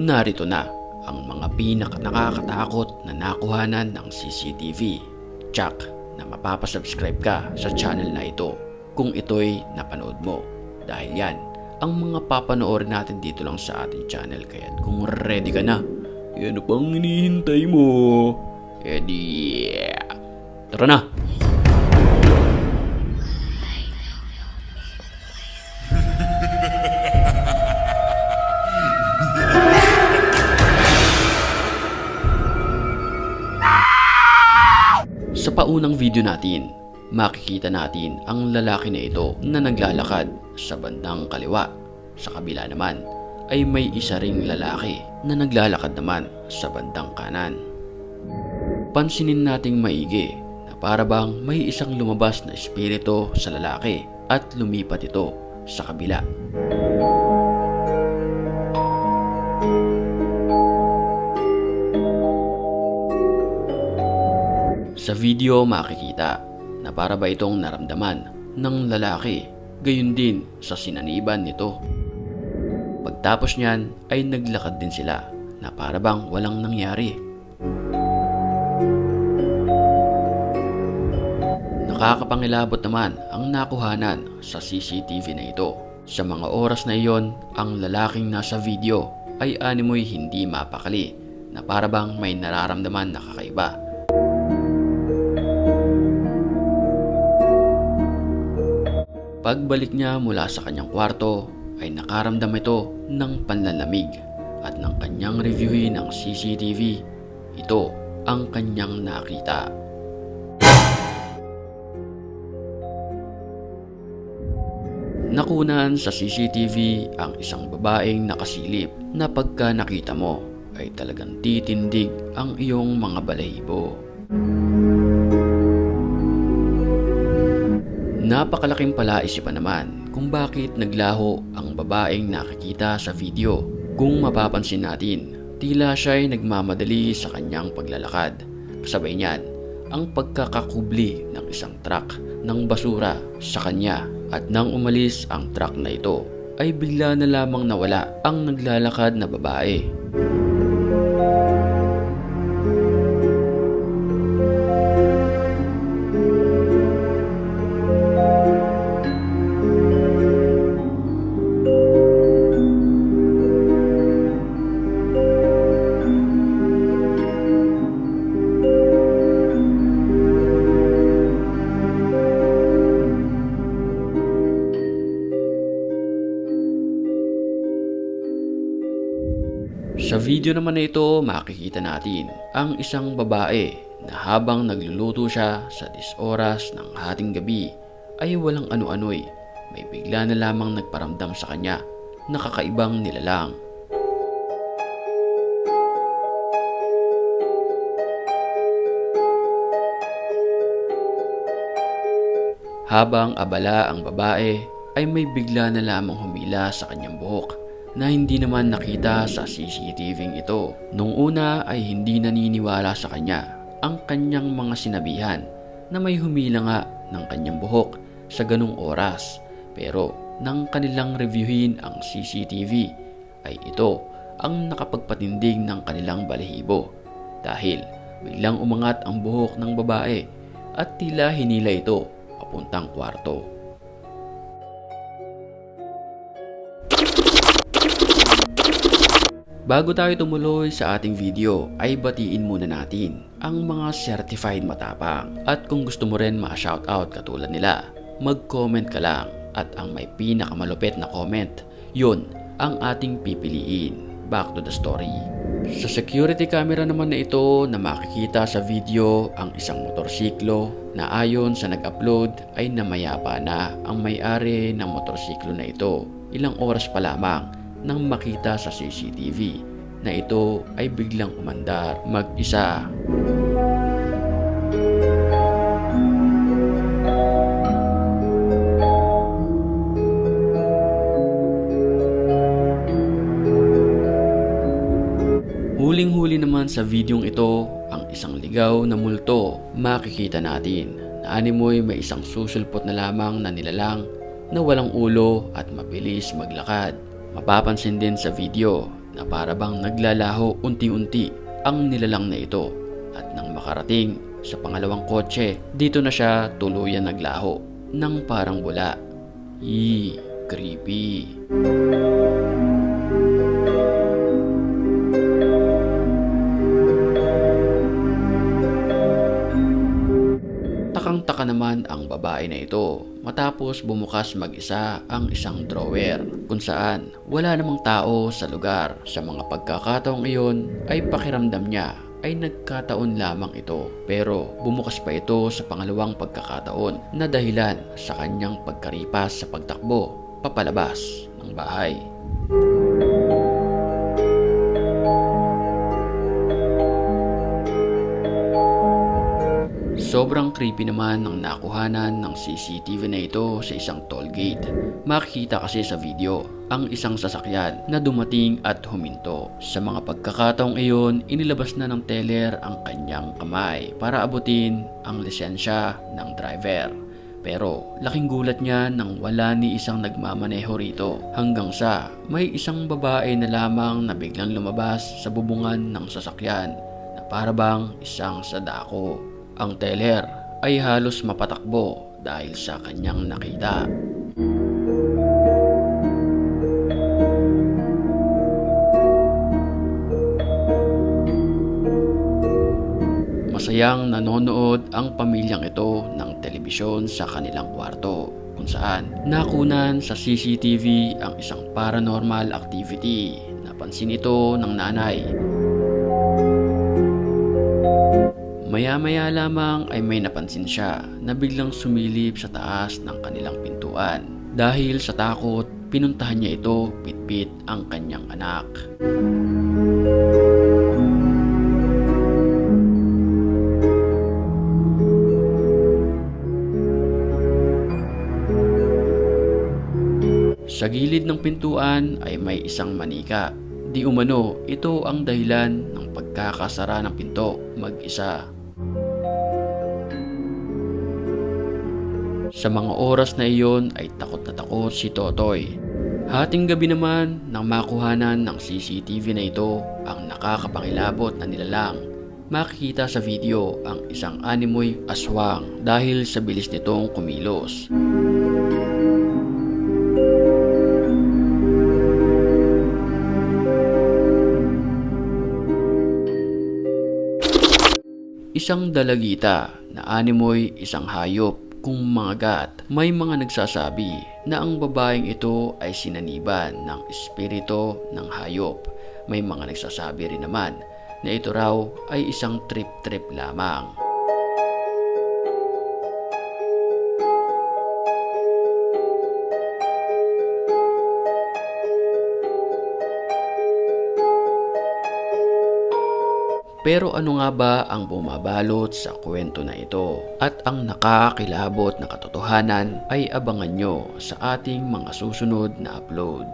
Narito na ang mga nakakatakot na nakuhanan ng CCTV. Tsak na mapapasubscribe ka sa channel na ito kung ito'y napanood mo. Dahil yan ang mga papanoorin natin dito lang sa ating channel. Kaya kung ready ka na, ano pang hinihintay mo? Tara na! Sa paunang video natin, makikita natin ang lalaki na ito na naglalakad sa bandang kaliwa. Sa kabila naman ay may isa ring lalaki na naglalakad naman sa bandang kanan. Pansinin nating maigi na para bang may isang lumabas na espiritu sa lalaki at lumipat ito sa kabila. Sa video makikita na para ba itong naramdaman ng lalaki, gayon din sa sinaniban nito. Pagtapos niyan ay naglakad din sila na para bang walang nangyari. Nakakapangilabot naman ang nakuhanan sa CCTV na ito. Sa mga oras na iyon, ang lalaking nasa video ay animoy hindi mapakali na para bang may nararamdaman na kakaiba. Pagbalik niya mula sa kanyang kwarto ay nakaramdam ito ng panlalamig at nang kanyang reviewin ang CCTV, ito ang kanyang nakita. Nakunan sa CCTV ang isang babaeng nakasilip na pagka nakita mo ay talagang titindig ang iyong mga balahibo. Napakalaking palaisipan naman kung bakit naglaho ang babaeng nakikita sa video. Kung mapapansin natin, tila siya'y nagmamadali sa kanyang paglalakad. Kasabay niyan, ang pagkakakubli ng isang truck ng basura sa kanya at nang umalis ang truck na ito, ay bigla na lamang nawala ang naglalakad na babae. Sa video naman na ito, makikita natin ang isang babae na habang nagluluto siya sa 10 oras ng hating gabi ay walang ano-ano'y may bigla na lamang nagparamdam sa kanya na kakaibang nilalang. Habang abala ang babae ay may bigla na lamang humila sa kanyang buhok na hindi naman nakita sa CCTV ito. Nung una ay hindi naniniwala sa kanya ang kanyang mga sinabihan na may humila nga ng kanyang buhok sa ganung oras. Pero nang kanilang reviewin ang CCTV ay ito ang nakapagpatindig ng kanilang balahibo dahil biglang umangat ang buhok ng babae at tila hinila ito papuntang kwarto. Bago tayo tumuloy sa ating video ay batiin muna natin ang mga certified matapang. At kung gusto mo rin ma-shoutout katulad nila, mag-comment ka lang at ang may pinakamalupit na comment, yun ang ating pipiliin. Back to the story. Sa security camera naman na ito na makikita sa video ang isang motorsiklo na ayon sa nag-upload ay namayapa na ang may-ari ng motorsiklo na ito. Ilang oras pa lamang nang makita sa CCTV na ito ay biglang umandar mag-isa. Huling-huli naman sa videong ito ang isang ligaw na multo. Makikita natin na animoy may isang susulpot na lamang na nilalang na walang ulo at mabilis maglakad. Mapapansin din sa video na na para bang naglalaho unti-unti ang nilalang na ito at nang makarating sa pangalawang kotse, dito na siya tuluyan naglaho ng parang bula. Creepy. Takang-taka naman ang babae na ito matapos bumukas mag-isa ang isang drawer kung saan wala namang tao sa lugar. Sa mga pagkakataong iyon ay pakiramdam niya ay nagkataon lamang ito, pero bumukas pa ito sa pangalawang pagkakataon na dahilan sa kanyang pagkaripas sa pagtakbo papalabas ng bahay. Sobrang creepy naman ang nakuhanan ng CCTV na ito sa isang toll gate. Makikita kasi sa video ang isang sasakyan na dumating at huminto. Sa mga pagkakataong iyon, inilabas na ng teller ang kanyang kamay para abutin ang lisensya ng driver. Pero laking gulat niya nang wala ni isang nagmamaneho rito, hanggang sa may isang babae na lamang na biglang lumabas sa bubungan ng sasakyan na para bang isang sadako. Ang teller ay halos mapatakbo dahil sa kanyang nakita. Masayang nanonood ang pamilyang ito ng telebisyon sa kanilang kwarto, kung saan nakunan sa CCTV ang isang paranormal activity. Napansin ito ng nanay. Maya-maya lamang ay may napansin siya na biglang sumilip sa taas ng kanilang pintuan. Dahil sa takot, pinuntahan niya ito pitpit ang kanyang anak. Sa gilid ng pintuan ay may isang manika. Di umano, ito ang dahilan ng pagkakasara ng pinto mag-isa. Sa mga oras na iyon ay takot na takot si Totoy. Hating gabi naman nang makuhanan ng CCTV na ito ang nakakapangilabot na nilalang. Makikita sa video ang isang animoy aswang dahil sa bilis nitong kumilos. Isang dalagita na animoy isang hayop kung mangagat. May mga nagsasabi na ang babaeng ito ay sinaniban ng espiritu ng hayop. May mga nagsasabi rin naman na ito raw ay isang trip-trip lamang. Pero ano nga ba ang bumabalot sa kwento na ito? At ang nakakakilabot na katotohanan ay abangan nyo sa ating mga susunod na upload.